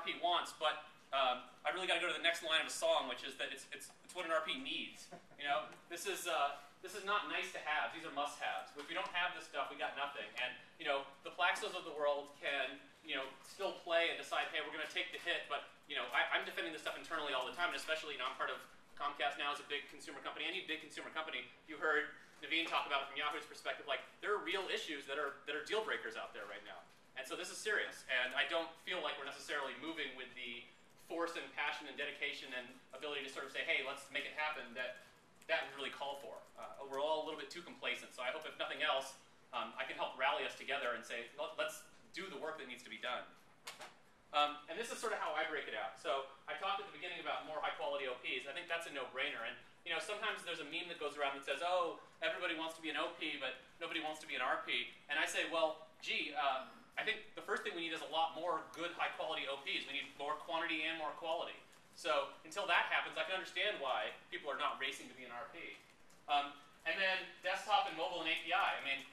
RP wants, but I really got to go to the next line of a song, which is that it's what an RP needs. You know, this is not nice to have. These are must-haves. If we don't have this stuff, we got nothing. And you know, the Plaxos of the world can still play and decide, hey, we're going to take the hit. But I'm defending this stuff internally all the time, and especially I'm part of Comcast now as a big consumer company. Any big consumer company, you heard Naveen talk about it from Yahoo's perspective. Like, there are real issues that are deal breakers out there right now. And so this is serious. And I don't feel like we're necessarily moving with the force and passion and dedication and ability to sort of say, hey, let's make it happen that would really call for. We're all a little bit too complacent. So I hope if nothing else, I can help rally us together and say, let's do the work that needs to be done. And this is sort of how I break it out. So I talked at the beginning about more high-quality OPs. I think that's a no-brainer. And sometimes there's a meme that goes around that says, oh, everybody wants to be an OP, but nobody wants to be an RP. And I say, well, gee, I think the first thing we need is a lot more good high-quality OPs. We need more quantity and more quality. So until that happens, I can understand why people are not racing to be an RP. And then desktop and mobile and API. I mean,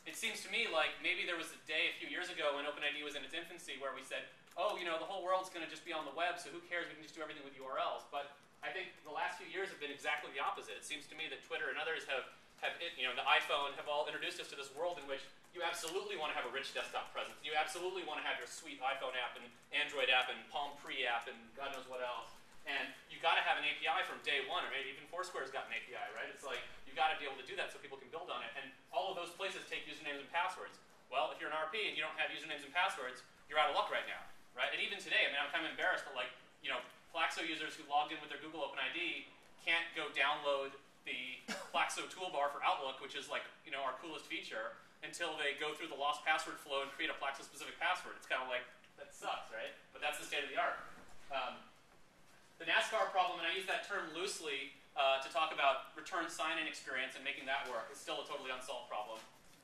it seems to me like maybe there was a day a few years ago when OpenID was in its infancy where we said, oh, the whole world's going to just be on the web, so who cares? We can just do everything with URLs. But I think the last few years have been exactly the opposite. It seems to me that Twitter and others have the iPhone have all introduced us to this world in which you absolutely want to have a rich desktop presence. You absolutely want to have your sweet iPhone app and Android app and Palm Pre app and God knows what else. And you got to have an API from day one, or maybe even Foursquare's got an API, right? It's like you got to be able to do that so people can build on it. And all of those places take usernames and passwords. Well, if you're an RP and you don't have usernames and passwords, you're out of luck right now, right? And even today, I mean, I'm kind of embarrassed, but like, Plaxo users who logged in with their Google OpenID can't go download the Plaxo toolbar for Outlook, which is like, our coolest feature, until they go through the lost password flow and create a Plaxo-specific password. It's kind of like, that sucks, right? But that's the state of the art. The NASCAR problem, and I use that term loosely to talk about return sign-in experience and making that work, is still a totally unsolved problem.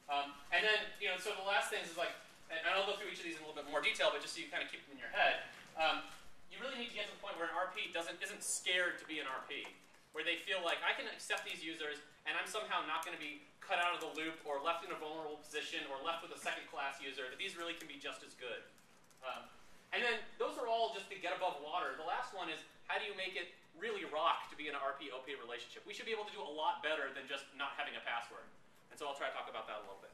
And then, so the last thing is like, and I'll go through each of these in a little bit more detail, but just so you kind of keep them in your head, you really need to get to the point where an RP isn't scared to be an RP, where they feel like, I can accept these users, and I'm somehow not going to be cut out of the loop or left in a vulnerable position or left with a second-class user, that these really can be just as good. And then those are all just to get above water. The last one is, how do you make it really rock to be in an RP-OP relationship? We should be able to do a lot better than just not having a password. And so I'll try to talk about that a little bit.